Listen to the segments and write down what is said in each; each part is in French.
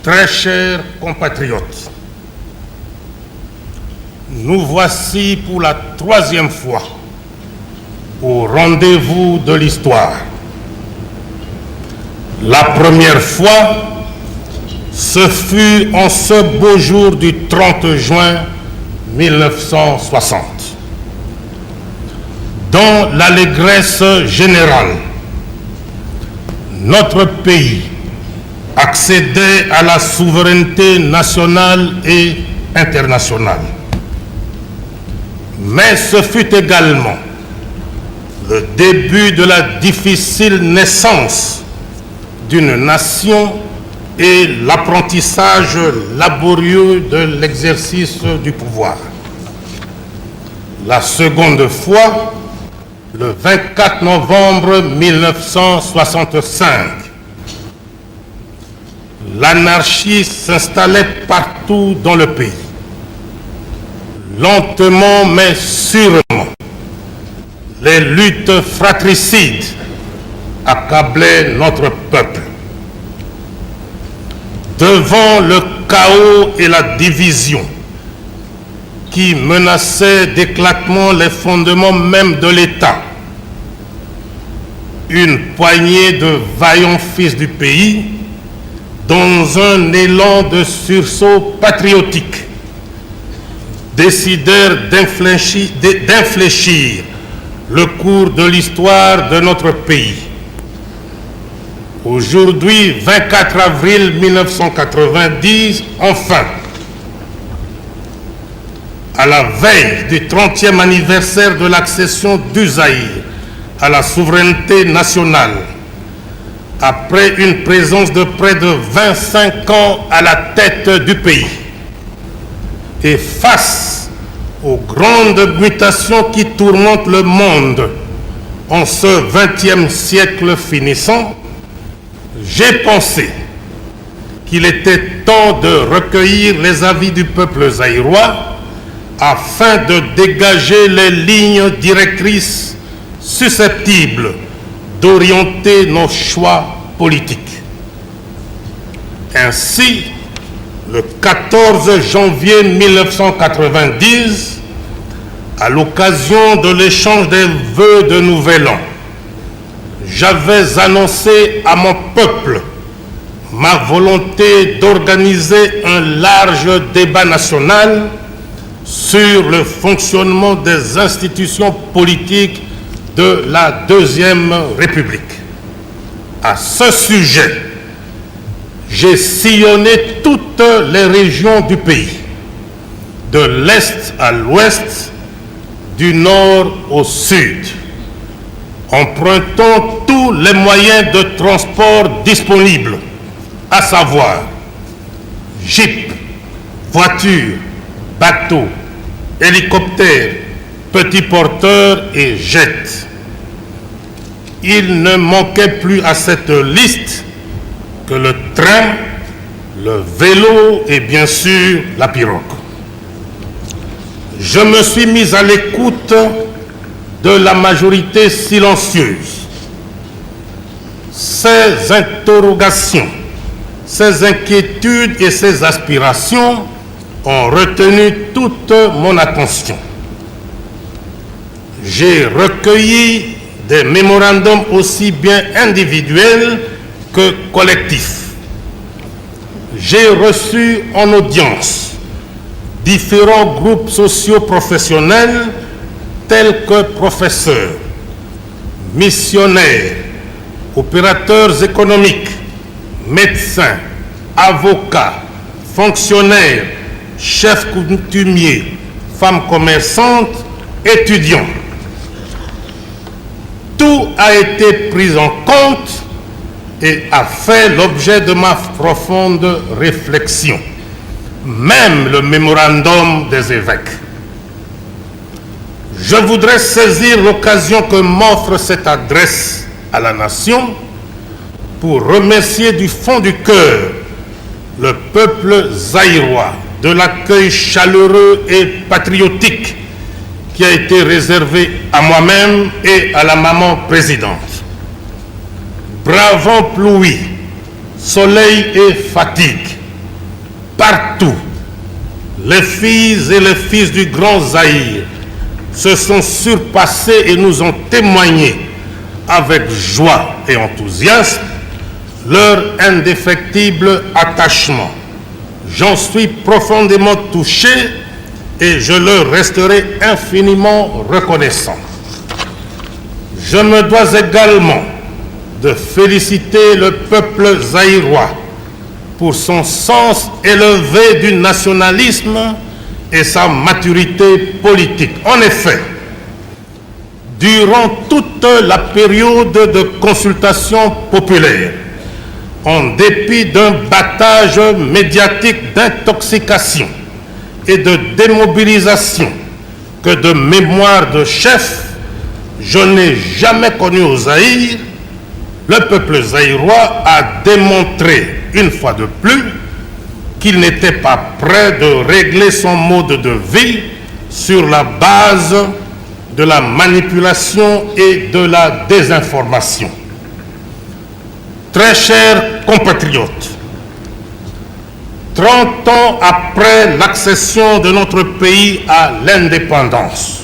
Très chers compatriotes, nous voici pour la troisième fois au rendez-vous de l'histoire. La première fois, ce fut en ce beau jour du 30 juin 1960. Dans l'allégresse générale, notre pays accédait à la souveraineté nationale et internationale. Mais ce fut également le début de la difficile naissance d'une nation et l'apprentissage laborieux de l'exercice du pouvoir. La seconde fois, le 24 novembre 1965, l'anarchie s'installait partout dans le pays. Lentement mais sûrement, les luttes fratricides accablaient notre peuple. Devant le chaos et la division qui menaçaient d'éclatement les fondements même de l'État, une poignée de vaillants fils du pays, dans un élan de sursaut patriotique, décidèrent d'infléchir le cours de l'histoire de notre pays. Aujourd'hui, 24 avril 1990, enfin, à la veille du 30e anniversaire de l'accession du Zaïre à la souveraineté nationale, après une présence de près de 25 ans à la tête du pays, et face aux grandes mutations qui tourmentent le monde en ce 20e siècle finissant, j'ai pensé qu'il était temps de recueillir les avis du peuple zaïrois afin de dégager les lignes directrices susceptibles d'orienter nos choix politiques. Ainsi, le 14 janvier 1990, à l'occasion de l'échange des vœux de Nouvel An, j'avais annoncé à mon peuple ma volonté d'organiser un large débat national sur le fonctionnement des institutions politiques de la Deuxième République. À ce sujet, j'ai sillonné toutes les régions du pays, de l'Est à l'Ouest, du Nord au Sud, empruntant tous les moyens de transport disponibles, à savoir jeep, voitures, bateaux, hélicoptères, petits porteurs et jets. Il ne manquait plus à cette liste que le train, le vélo et bien sûr la pirogue. Je me suis mis à l'écoute de la majorité silencieuse. Ces interrogations, ces inquiétudes et ces aspirations ont retenu toute mon attention. J'ai recueilli des mémorandums aussi bien individuels que collectifs. J'ai reçu en audience différents groupes socio-professionnels tels que professeurs, missionnaires, opérateurs économiques, médecins, avocats, fonctionnaires, chefs coutumiers, femmes commerçantes, étudiants. tout a été pris en compte et a fait l'objet de ma profonde réflexion, même le mémorandum des évêques. Je voudrais saisir l'occasion que m'offre cette adresse à la nation pour remercier du fond du cœur le peuple zaïrois de l'accueil chaleureux et patriotique qui a été réservé à moi-même et à la maman présidente. Bravant pluie, soleil et fatigue, partout, les filles et les fils du Grand Zaïre se sont surpassés et nous ont témoigné avec joie et enthousiasme leur indéfectible attachement. J'en suis profondément touché et je leur resterai infiniment reconnaissant. Je me dois également de féliciter le peuple zaïrois pour son sens élevé du nationalisme et sa maturité politique. En effet, durant toute la période de consultation populaire, en dépit d'un battage médiatique d'intoxication et de démobilisation que de mémoire de chef, je n'ai jamais connu au Zaïre, le peuple zaïrois a démontré une fois de plus qu'il n'était pas prêt de régler son mode de vie sur la base de la manipulation et de la désinformation. Très chers compatriotes, 30 ans après l'accession de notre pays à l'indépendance,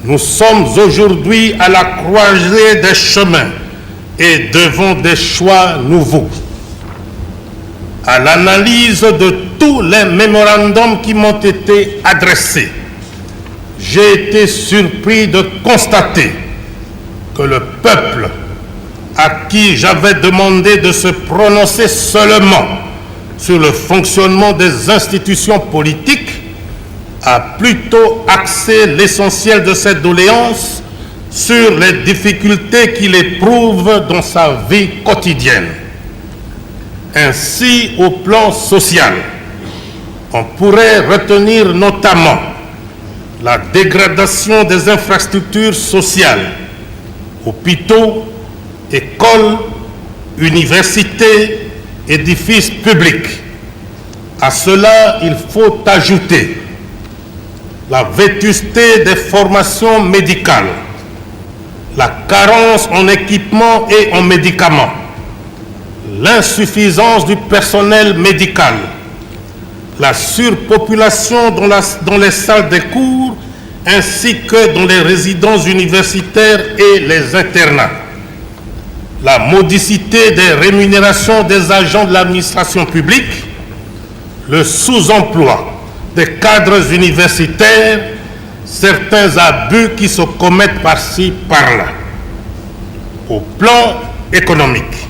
nous sommes aujourd'hui à la croisée des chemins et devant des choix nouveaux. À l'analyse de tous les mémorandums qui m'ont été adressés, j'ai été surpris de constater que le peuple à qui j'avais demandé de se prononcer seulement sur le fonctionnement des institutions politiques a plutôt axé l'essentiel de cette doléance sur les difficultés qu'il éprouve dans sa vie quotidienne. Ainsi, au plan social, on pourrait retenir notamment la dégradation des infrastructures sociales, hôpitaux, écoles, universités, édifices publics. À cela, il faut ajouter la vétusté des formations médicales, la carence en équipements et en médicaments, l'insuffisance du personnel médical, la surpopulation dans les salles de cours ainsi que dans les résidences universitaires et les internats, la modicité des rémunérations des agents de l'administration publique, le sous-emploi des cadres universitaires, certains abus qui se commettent par-ci, par-là. Au plan économique,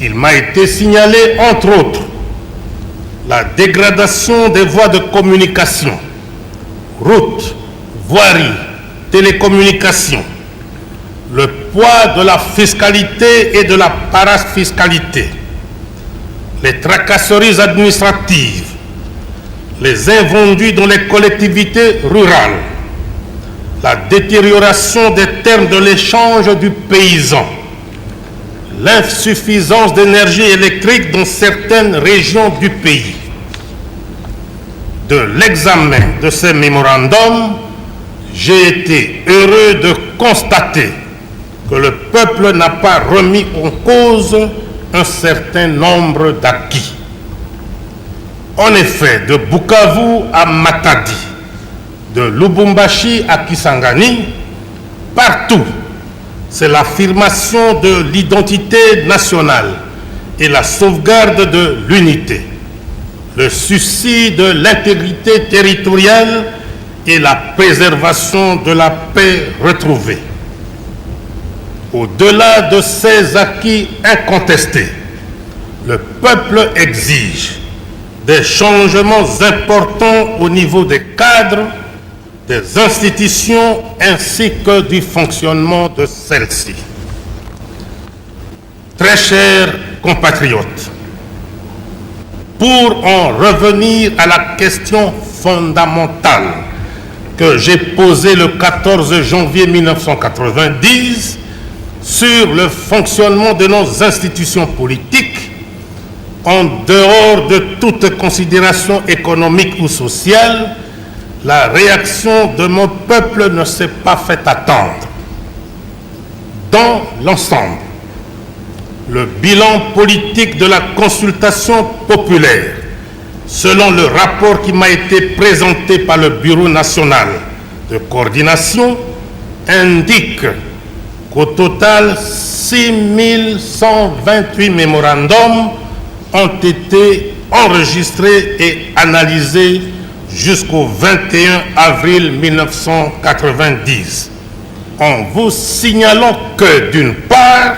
il m'a été signalé, entre autres, la dégradation des voies de communication, routes, voiries, télécommunications, le poids de la fiscalité et de la parafiscalité, les tracasseries administratives, les invendus dans les collectivités rurales, la détérioration des termes de l'échange du paysan, l'insuffisance d'énergie électrique dans certaines régions du pays. De l'examen de ces mémorandums, j'ai été heureux de constater que le peuple n'a pas remis en cause un certain nombre d'acquis. En effet, de Bukavu à Matadi, de Lubumbashi à Kisangani, partout, c'est l'affirmation de l'identité nationale et la sauvegarde de l'unité, le souci de l'intégrité territoriale et la préservation de la paix retrouvée. Au-delà de ces acquis incontestés, le peuple exige des changements importants au niveau des cadres, des institutions ainsi que du fonctionnement de celles-ci. Très chers compatriotes, pour en revenir à la question fondamentale que j'ai posée le 14 janvier 1990 sur le fonctionnement de nos institutions politiques, en dehors de toute considération économique ou sociale, la réaction de mon peuple ne s'est pas fait attendre. Dans l'ensemble, le bilan politique de la consultation populaire, selon le rapport qui m'a été présenté par le Bureau national de coordination, indique qu'au total, 6128 mémorandums ont été enregistrés et analysés jusqu'au 21 avril 1990, en vous signalant que, d'une part,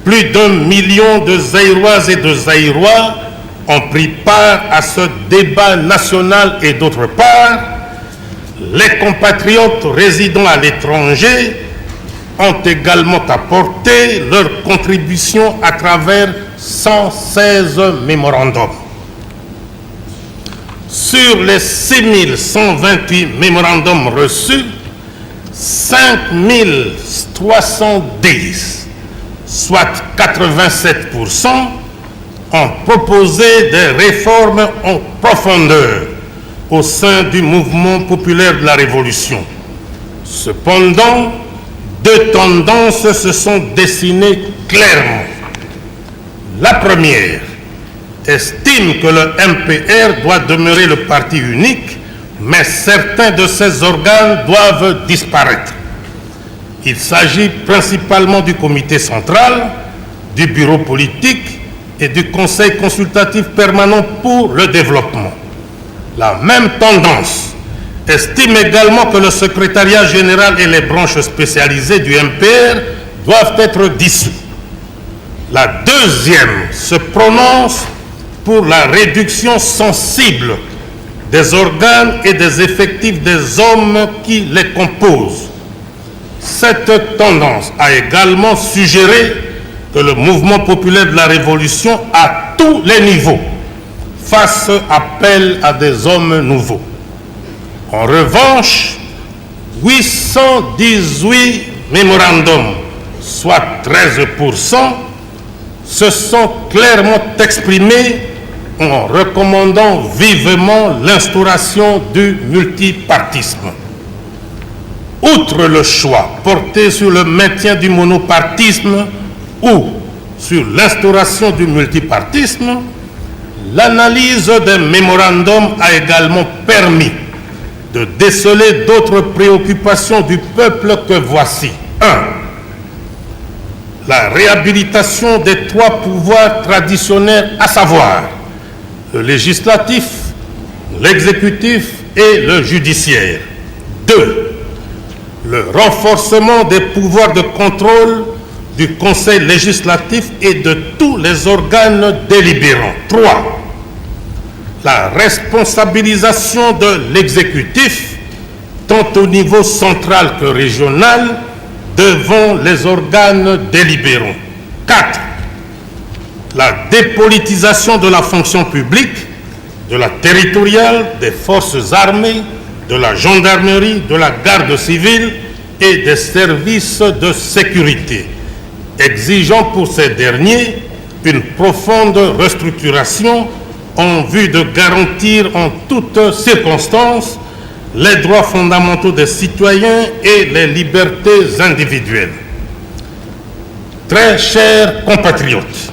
plus d'1 million de Zaïroises et de Zaïrois ont pris part à ce débat national et, d'autre part, les compatriotes résidant à l'étranger ont également apporté leur contribution à travers 116 mémorandums. Sur les 6128 mémorandums reçus, 5310, soit 87%, ont proposé des réformes en profondeur au sein du mouvement populaire de la Révolution. Cependant, deux tendances se sont dessinées clairement. La première estime que le MPR doit demeurer le parti unique, mais certains de ses organes doivent disparaître. Il s'agit principalement du comité central, du bureau politique et du conseil consultatif permanent pour le développement. La même tendance estime également que le secrétariat général et les branches spécialisées du MPR doivent être dissous. La deuxième se prononce pour la réduction sensible des organes et des effectifs des hommes qui les composent. Cette tendance a également suggéré que le mouvement populaire de la Révolution, à tous les niveaux, fasse appel à des hommes nouveaux. En revanche, 818 mémorandums, soit 13%, se sont clairement exprimés en recommandant vivement l'instauration du multipartisme. Outre le choix porté sur le maintien du monopartisme ou sur l'instauration du multipartisme, l'analyse des mémorandums a également permis de déceler d'autres préoccupations du peuple que voici. 1. La réhabilitation des trois pouvoirs traditionnels, à savoir le législatif, l'exécutif et le judiciaire. 2. Le renforcement des pouvoirs de contrôle du Conseil législatif et de tous les organes délibérants. 3. La responsabilisation de l'exécutif, tant au niveau central que régional, devant les organes délibérants. 4. La dépolitisation de la fonction publique, de la territoriale, des forces armées, de la gendarmerie, de la garde civile et des services de sécurité, exigeant pour ces derniers une profonde restructuration en vue de garantir en toutes circonstances les droits fondamentaux des citoyens et les libertés individuelles. Très chers compatriotes,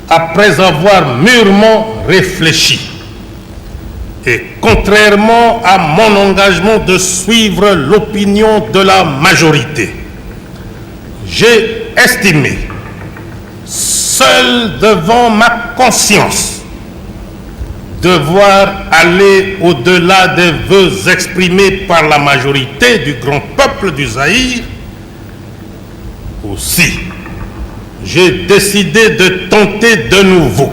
après avoir mûrement réfléchi et contrairement à mon engagement de suivre l'opinion de la majorité, j'ai estimé, seul devant ma conscience, devoir aller au-delà des vœux exprimés par la majorité du grand peuple du Zaïre. Aussi, j'ai décidé de tenter de nouveau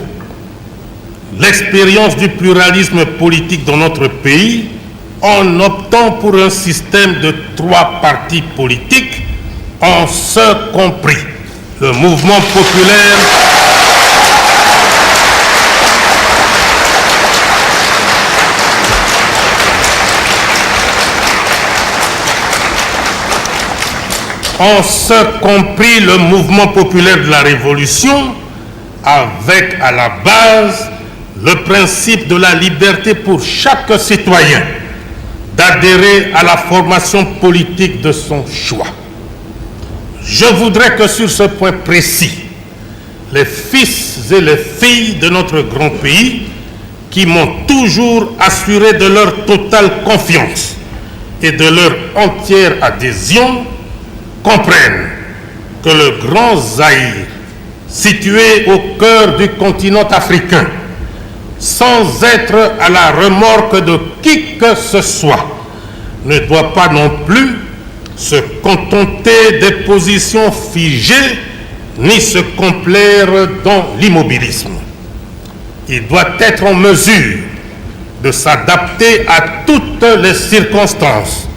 l'expérience du pluralisme politique dans notre pays en optant pour un système de 3 partis politiques, ont ce compris. Le mouvement populaire le mouvement populaire de la Révolution, avec à la base le principe de la liberté pour chaque citoyen d'adhérer à la formation politique de son choix. Je voudrais que sur ce point précis, les fils et les filles de notre grand pays, qui m'ont toujours assuré de leur totale confiance et de leur entière adhésion, comprennent que le Grand Zaïre, situé au cœur du continent africain, sans être à la remorque de qui que ce soit, ne doit pas non plus se contenter des positions figées ni se complaire dans l'immobilisme. Il doit être en mesure de s'adapter à toutes les circonstances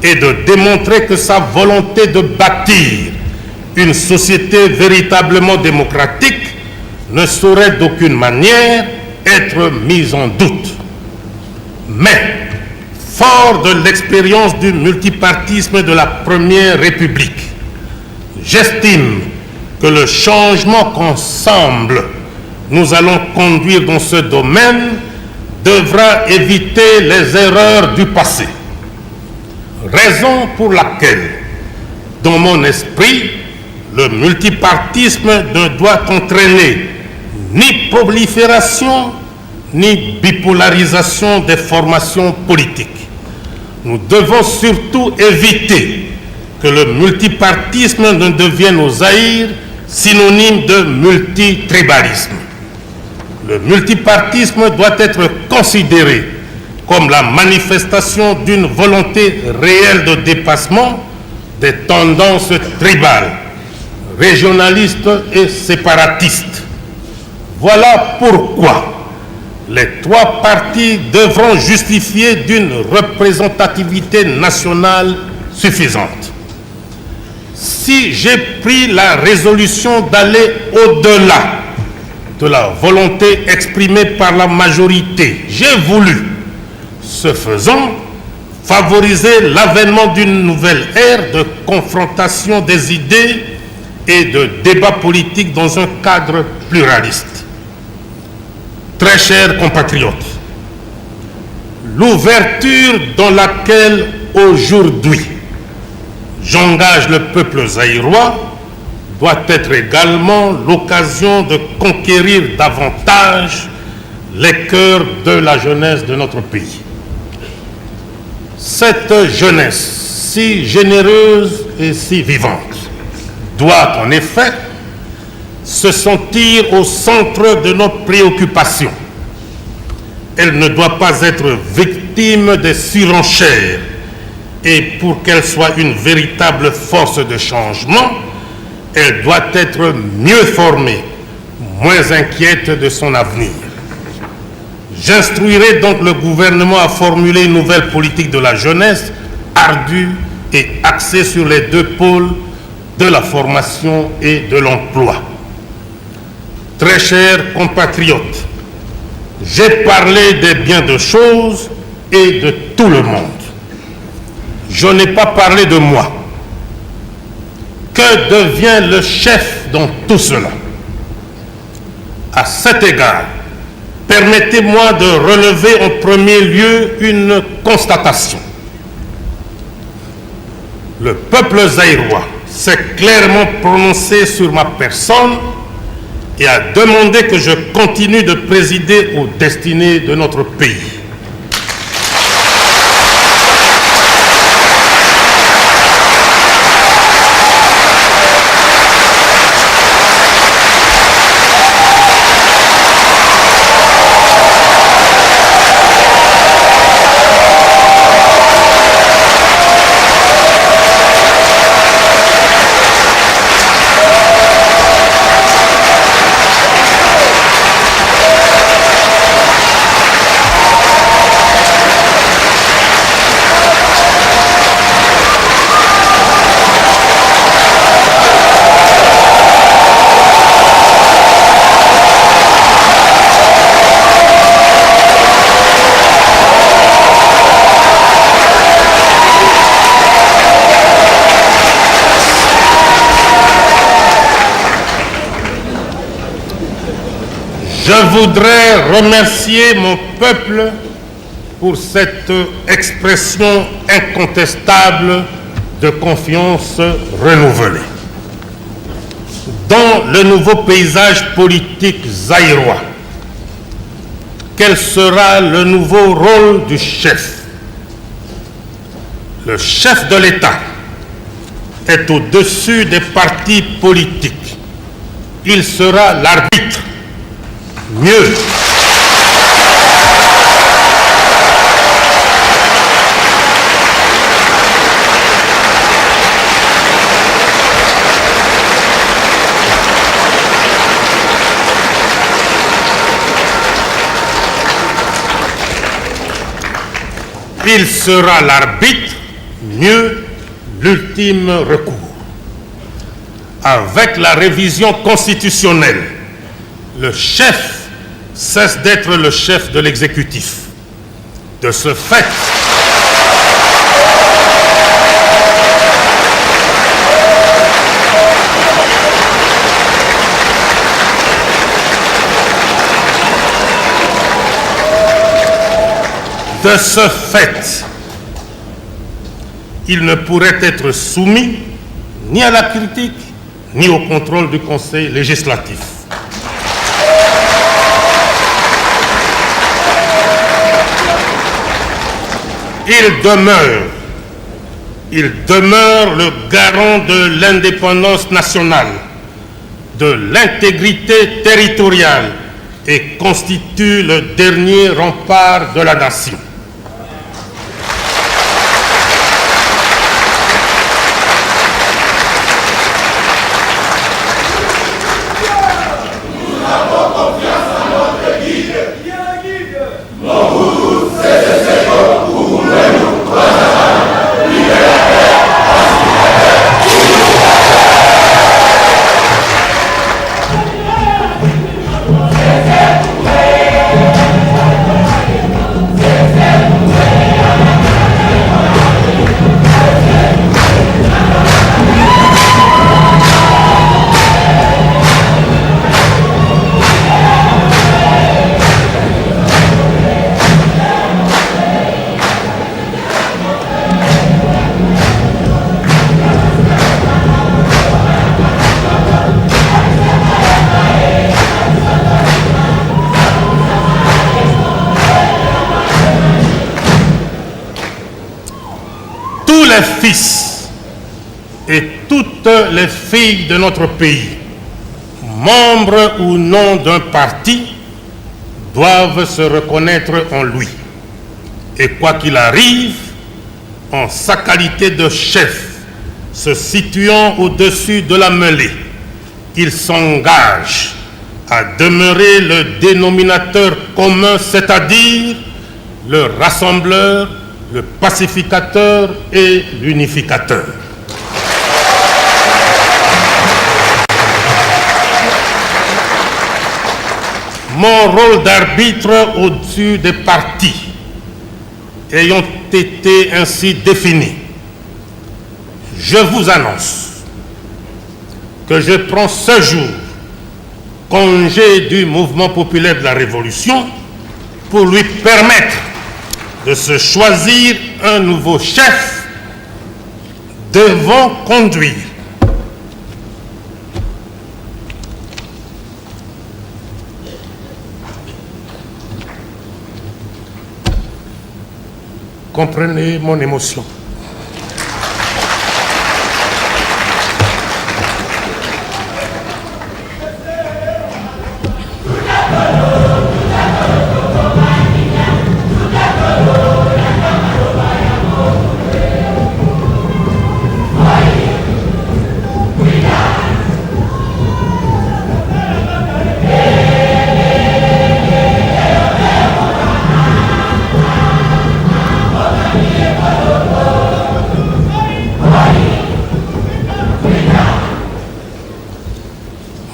et de démontrer que sa volonté de bâtir une société véritablement démocratique ne saurait d'aucune manière être mise en doute. Mais, fort de l'expérience du multipartisme de la Première République, j'estime que le changement qu'ensemble nous allons conduire dans ce domaine devra éviter les erreurs du passé. Raison pour laquelle, dans mon esprit, le multipartisme ne doit entraîner ni prolifération ni bipolarisation des formations politiques. Nous devons surtout éviter que le multipartisme ne devienne au Zaïre synonyme de multitribalisme. Le multipartisme doit être considéré comme la manifestation d'une volonté réelle de dépassement des tendances tribales, régionalistes et séparatistes. Voilà pourquoi les 3 partis devront justifier d'une représentativité nationale suffisante. Si j'ai pris la résolution d'aller au-delà de la volonté exprimée par la majorité, j'ai voulu, ce faisant, favoriser l'avènement d'une nouvelle ère de confrontation des idées et de débat politique dans un cadre pluraliste. Très chers compatriotes, l'ouverture dans laquelle aujourd'hui j'engage le peuple zaïrois doit être également l'occasion de conquérir davantage les cœurs de la jeunesse de notre pays. Cette jeunesse si généreuse et si vivante doit en effet se sentir au centre de nos préoccupations. Elle ne doit pas être victime des surenchères et pour qu'elle soit une véritable force de changement, elle doit être mieux formée, moins inquiète de son avenir. J'instruirai donc le gouvernement à formuler une nouvelle politique de la jeunesse ardue et axée sur les 2 pôles de la formation et de l'emploi. Très chers compatriotes, j'ai parlé des biens de choses et de tout le monde. Je n'ai pas parlé de moi. Que devient le chef dans tout cela? À cet égard, permettez-moi de relever en premier lieu une constatation. Le peuple zaïrois s'est clairement prononcé sur ma personne et a demandé que je continue de présider aux destinées de notre pays. Je voudrais remercier mon peuple pour cette expression incontestable de confiance renouvelée. Dans le nouveau paysage politique zaïrois, quel sera le nouveau rôle du chef? Le chef de l'État est au-dessus des partis politiques. Il sera l'arbitre. Mieux, il sera l'arbitre, mieux, l'ultime recours. Avec la révision constitutionnelle, le chef cesse d'être le chef de l'exécutif. De ce fait, il ne pourrait être soumis ni à la critique, ni au contrôle du Conseil législatif. Il demeure le garant de l'indépendance nationale, de l'intégrité territoriale et constitue le dernier rempart de la nation. Les fils et toutes les filles de notre pays, membres ou non d'un parti, doivent se reconnaître en lui. Et quoi qu'il arrive, en sa qualité de chef, se situant au-dessus de la mêlée, il s'engage à demeurer le dénominateur commun, c'est-à-dire le rassembleur, le pacificateur et l'unificateur. Mon rôle d'arbitre au-dessus des partis ayant été ainsi défini, je vous annonce que je prends ce jour congé du mouvement populaire de la Révolution pour lui permettre de se choisir un nouveau chef devant conduire comprenez mon émotion.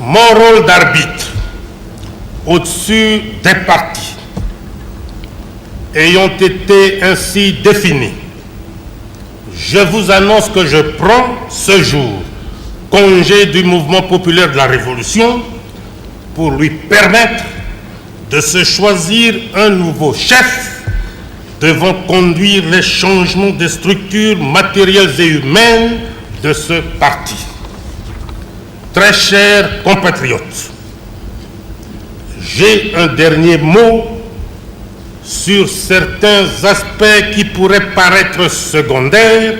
Mon rôle d'arbitre au-dessus des partis ayant été ainsi défini, je vous annonce que je prends ce jour congé du mouvement populaire de la Révolution pour lui permettre de se choisir un nouveau chef devant conduire les changements des structures matérielles et humaines de ce parti. Très chers compatriotes, j'ai un dernier mot sur certains aspects qui pourraient paraître secondaires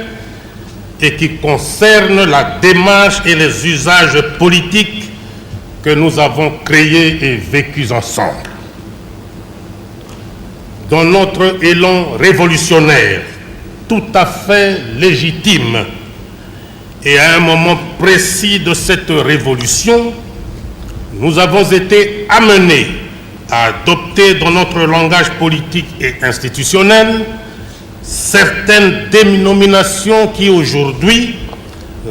et qui concernent la démarche et les usages politiques que nous avons créés et vécus ensemble. Dans notre élan révolutionnaire, tout à fait légitime, et à un moment précis de cette révolution, nous avons été amenés à adopter dans notre langage politique et institutionnel certaines dénominations qui aujourd'hui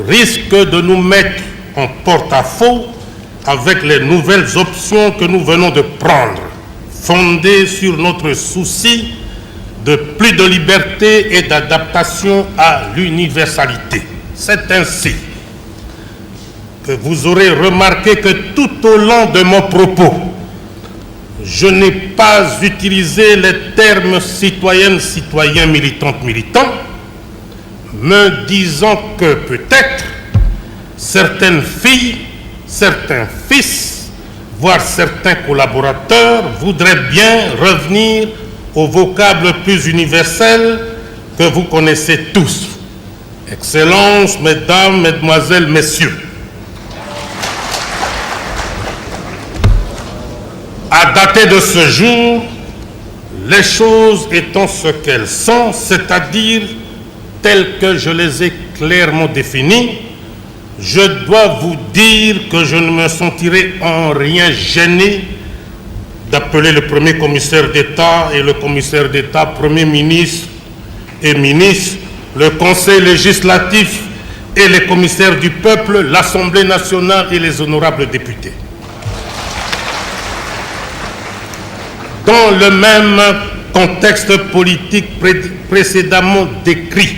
risquent de nous mettre en porte-à-faux avec les nouvelles options que nous venons de prendre, fondées sur notre souci de plus de liberté et d'adaptation à l'universalité. C'est ainsi que vous aurez remarqué que tout au long de mon propos, je n'ai pas utilisé les termes citoyennes, citoyens, militantes, militants, me disant que peut-être certaines filles, certains fils, voire certains collaborateurs voudraient bien revenir au vocable plus universel que vous connaissez tous. Excellences, mesdames, mesdemoiselles, messieurs. À dater de ce jour, les choses étant ce qu'elles sont, c'est-à-dire telles que je les ai clairement définies, je dois vous dire que je ne me sentirai en rien gêné d'appeler le premier commissaire d'État et le commissaire d'État, premier ministre et ministre, le Conseil législatif et les commissaires du peuple, l'Assemblée nationale et les honorables députés. Dans le même contexte politique précédemment décrit,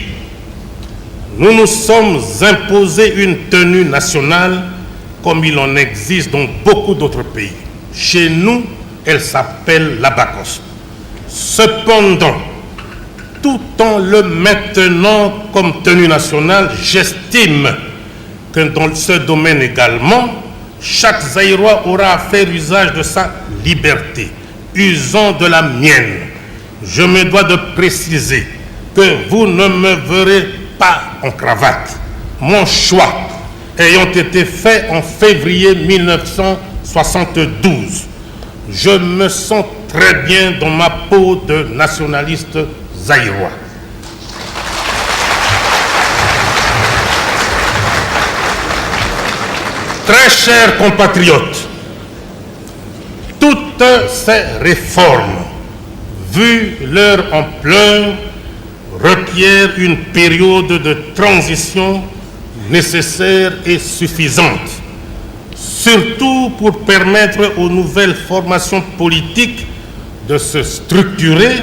nous nous sommes imposés une tenue nationale comme il en existe dans beaucoup d'autres pays. Chez nous, elle s'appelle l'abacos. Cependant, tout en le maintenant comme tenue nationale, j'estime que dans ce domaine également, chaque Zaïrois aura à faire usage de sa liberté, usant de la mienne. Je me dois de préciser que vous ne me verrez pas en cravate. Mon choix ayant été fait en février 1972, je me sens très bien dans ma peau de nationaliste zaïrois. Très chers compatriotes, toutes ces réformes, vu leur ampleur, requièrent une période de transition nécessaire et suffisante, surtout pour permettre aux nouvelles formations politiques de se structurer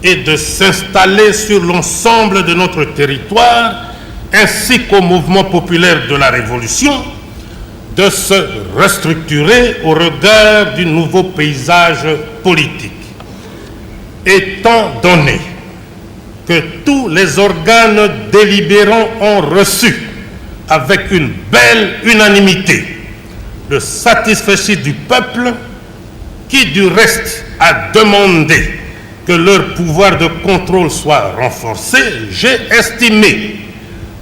et de s'installer sur l'ensemble de notre territoire, ainsi qu'au mouvement populaire de la Révolution, de se restructurer au regard du nouveau paysage politique. Étant donné que tous les organes délibérants ont reçu avec une belle unanimité le satisfecit du peuple, qui du reste a demandé que leur pouvoir de contrôle soit renforcé, j'ai estimé,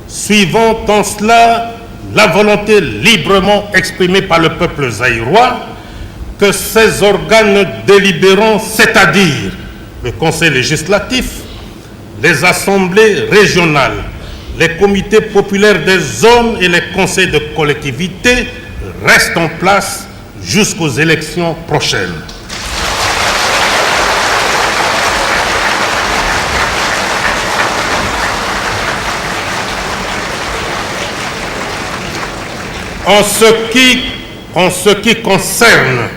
suivant en cela la volonté librement exprimée par le peuple zaïrois, que ces organes délibérants, c'est-à-dire le Conseil législatif, les assemblées régionales, les comités populaires des zones et les conseils de collectivité restent en place jusqu'aux élections prochaines. En ce qui concerne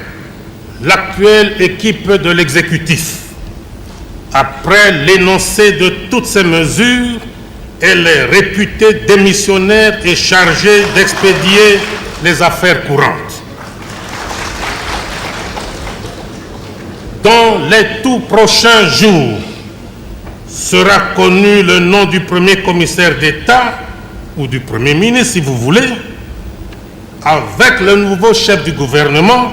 l'actuelle équipe de l'exécutif, après l'énoncé de toutes ces mesures, elle est réputée démissionnaire et chargée d'expédier les affaires courantes. Dans les tout prochains jours sera connu le nom du premier commissaire d'État ou du Premier ministre, si vous voulez. Avec le nouveau chef du gouvernement,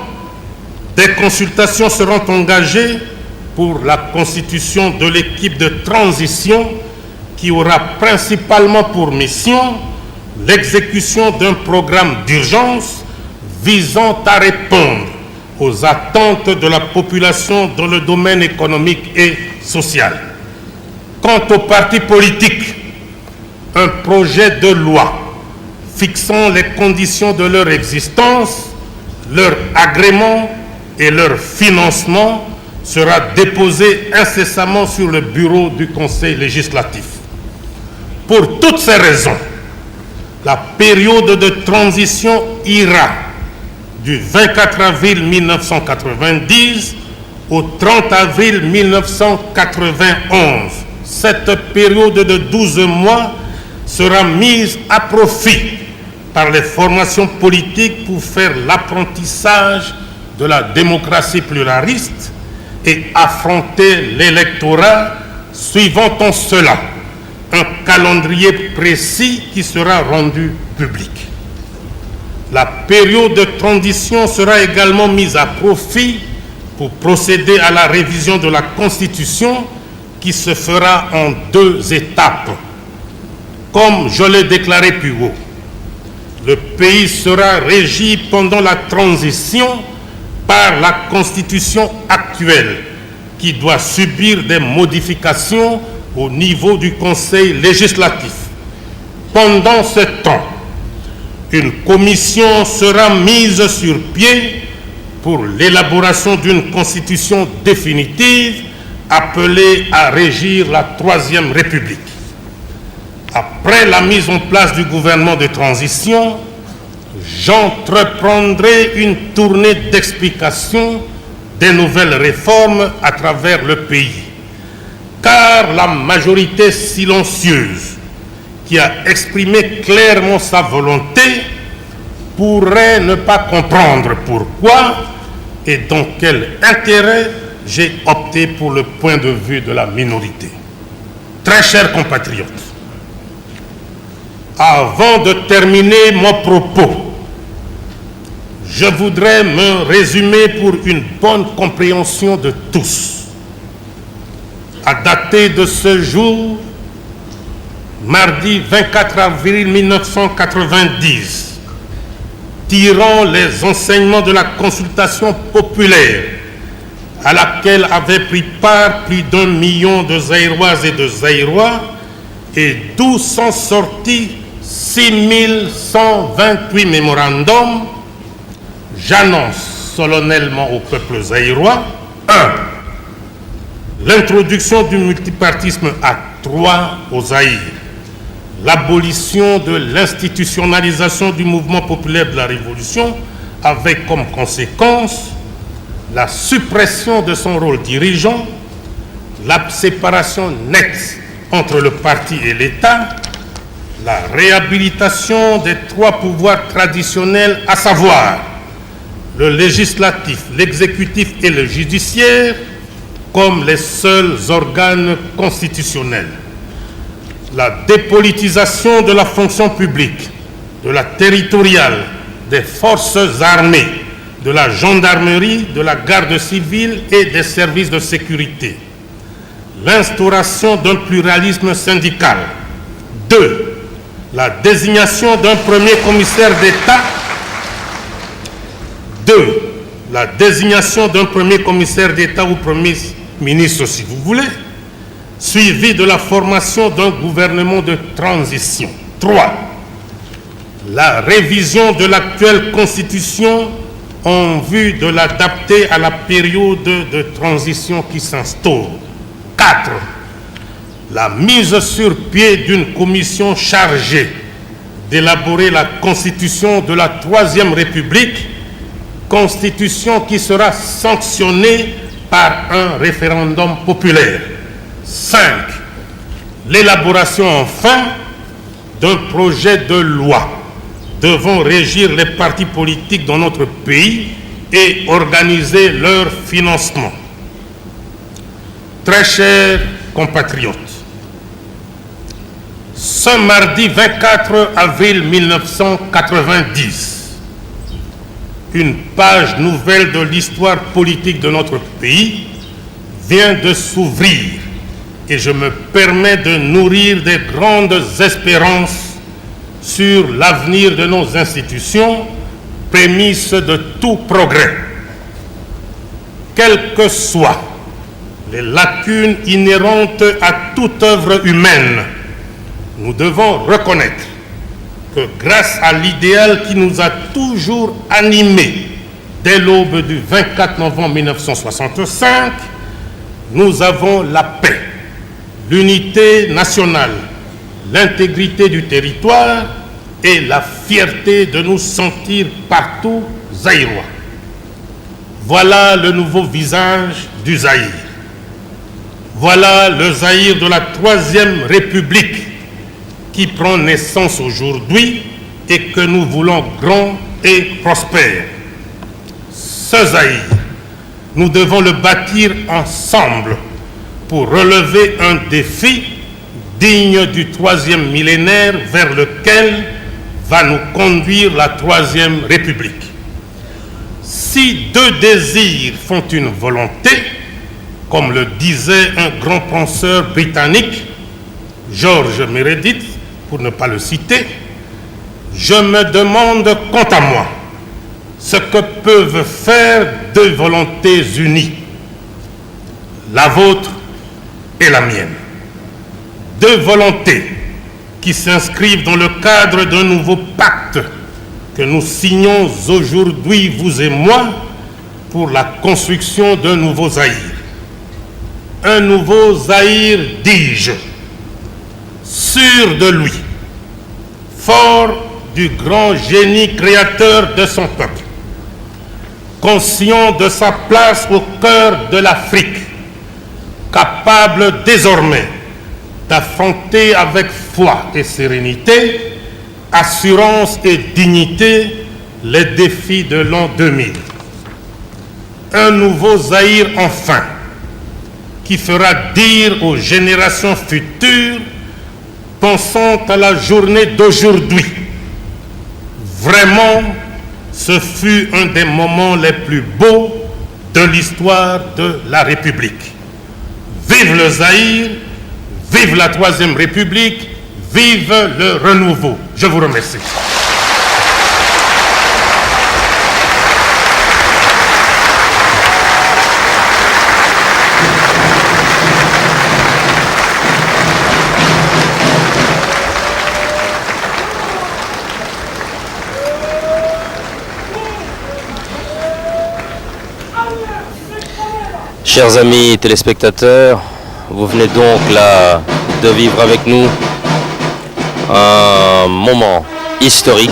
des consultations seront engagées pour la constitution de l'équipe de transition qui aura principalement pour mission l'exécution d'un programme d'urgence visant à répondre aux attentes de la population dans le domaine économique et social. Quant aux partis politiques, un projet de loi fixant les conditions de leur existence, leur agrément et leur financement sera déposé incessamment sur le bureau du Conseil législatif. Pour toutes ces raisons, la période de transition ira du 24 avril 1990 au 30 avril 1991. Cette période de 12 mois sera mise à profit par les formations politiques pour faire l'apprentissage de la démocratie pluraliste et affronter l'électorat suivant en cela un calendrier précis qui sera rendu public. La période de transition sera également mise à profit pour procéder à la révision de la Constitution qui se fera en 2 étapes. Comme je l'ai déclaré plus haut, le pays sera régi pendant la transition par la Constitution actuelle qui doit subir des modifications au niveau du Conseil législatif. Pendant ce temps, une commission sera mise sur pied pour l'élaboration d'une constitution définitive appelée à régir la 3e République. Après la mise en place du gouvernement de transition, j'entreprendrai une tournée d'explication des nouvelles réformes à travers le pays, car la majorité silencieuse qui a exprimé clairement sa volonté pourrait ne pas comprendre pourquoi et dans quel intérêt j'ai opté pour le point de vue de la minorité. Très chers compatriotes, avant de terminer mon propos, je voudrais me résumer pour une bonne compréhension de tous. À dater de ce jour, mardi 24 avril 1990, tirant les enseignements de la consultation populaire à laquelle avaient pris part plus d'1 million de Zaïroises et de Zaïrois et d'où sont sortis 6128 mémorandums, j'annonce solennellement au peuple zaïrois 1. L'introduction du multipartisme acte 3 au Zaïre, l'abolition de l'institutionnalisation du mouvement populaire de la Révolution avec comme conséquence la suppression de son rôle dirigeant, la séparation nette entre le parti et l'État, la réhabilitation des 3 pouvoirs traditionnels, à savoir le législatif, l'exécutif et le judiciaire, comme les seuls organes constitutionnels. La dépolitisation de la fonction publique, de la territoriale, des forces armées, de la gendarmerie, de la garde civile et des services de sécurité. L'instauration d'un pluralisme syndical. 2. La désignation d'un premier commissaire d'État. 2. La désignation d'un premier commissaire d'État ou premier ministre, si vous voulez, suivi de la formation d'un gouvernement de transition. 3. La révision de l'actuelle Constitution en vue de l'adapter à la période de transition qui s'instaure. 4. La mise sur pied d'une commission chargée d'élaborer la Constitution de la 3e République, Constitution qui sera sanctionnée par un référendum populaire. 5. L'élaboration enfin d'un projet de loi devant régir les partis politiques dans notre pays et organiser leur financement. Très chers compatriotes, ce mardi 24 avril 1990, une page nouvelle de l'histoire politique de notre pays vient de s'ouvrir et je me permets de nourrir des grandes espérances sur l'avenir de nos institutions, prémisse de tout progrès. Quelles que soient les lacunes inhérentes à toute œuvre humaine, nous devons reconnaître que grâce à l'idéal qui nous a toujours animés dès l'aube du 24 novembre 1965, nous avons la paix, l'unité nationale, l'intégrité du territoire et la fierté de nous sentir partout zaïrois. Voilà le nouveau visage du Zaïre. Voilà le Zaïre de la Troisième République qui prend naissance aujourd'hui et que nous voulons grand et prospère. Ce Zaïre, nous devons le bâtir ensemble pour relever un défi digne du troisième millénaire vers lequel va nous conduire la Troisième République. Si deux désirs font une volonté, comme le disait un grand penseur britannique, George Meredith, pour ne pas le citer, je me demande quant à moi ce que peuvent faire deux volontés unies, la vôtre et la mienne. Deux volontés qui s'inscrivent dans le cadre d'un nouveau pacte que nous signons aujourd'hui, vous et moi, pour la construction d'un nouveau Zaïre. Un nouveau Zaïre, dis-je, sûr de lui, fort du grand génie créateur de son peuple, conscient de sa place au cœur de l'Afrique, capable désormais d'affronter avec foi et sérénité, assurance et dignité les défis de l'an 2000. Un nouveau Zaïre enfin, qui fera dire aux générations futures, pensant à la journée d'aujourd'hui, vraiment, ce fut un des moments les plus beaux de l'histoire de la République. Vive le Zaïre, vive la Troisième République, vive le renouveau. Je vous remercie. Chers amis téléspectateurs, vous venez donc là de vivre avec nous un moment historique.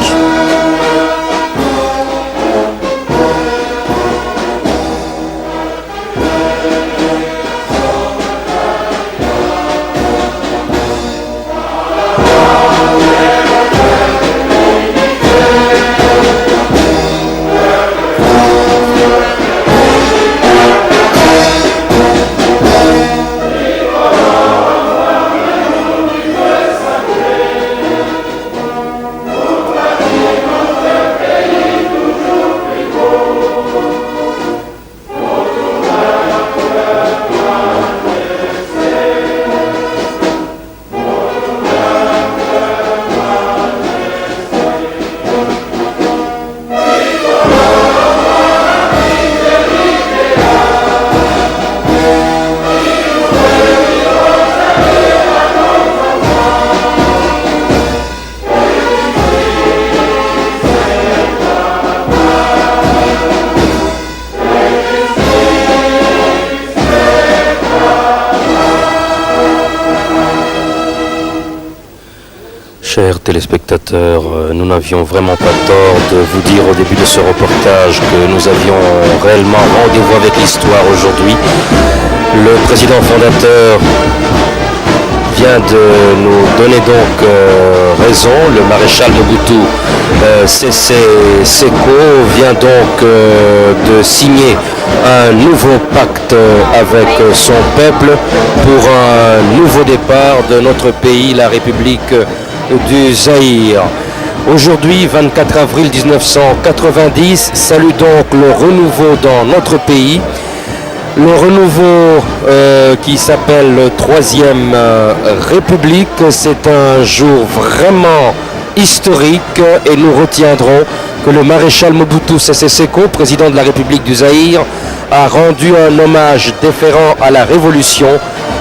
Chers téléspectateurs, nous n'avions vraiment pas tort de vous dire au début de ce reportage que nous avions réellement rendez-vous avec l'histoire aujourd'hui. Le président fondateur vient de nous donner donc raison. Le maréchal Mobutu Sese Seko vient donc de signer un nouveau pacte avec son peuple pour un nouveau départ de notre pays, la République du Zaïre. Aujourd'hui, 24 avril 1990, salue donc le renouveau dans notre pays. Le renouveau qui s'appelle le 3e République, c'est un jour vraiment historique et nous retiendrons que le maréchal Mobutu Sese Seko, président de la République du Zaïre, a rendu un hommage déférent à la révolution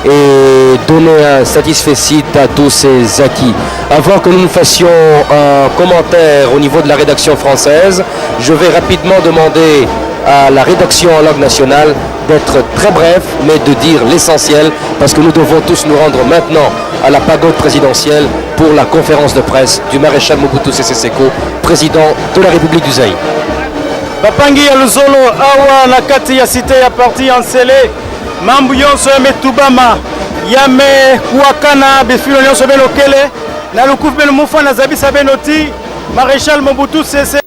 et donné un satisfecit à tous ses acquis. Avant que nous fassions un commentaire au niveau de la rédaction française, je vais rapidement demander à la rédaction en langue nationale d'être très bref, mais de dire l'essentiel, parce que nous devons tous nous rendre maintenant à la pagode présidentielle pour la conférence de presse du maréchal Mobutu Sese Seko, président de la République du Zaïre. Bapangi ya Luzolo awa na kati ya cité ya parti Ansele mambu yonso metubama yame kuakana befilo nyonso belokele na lukufu beno mufa na zabisa benoti maréchal Mobutu Sese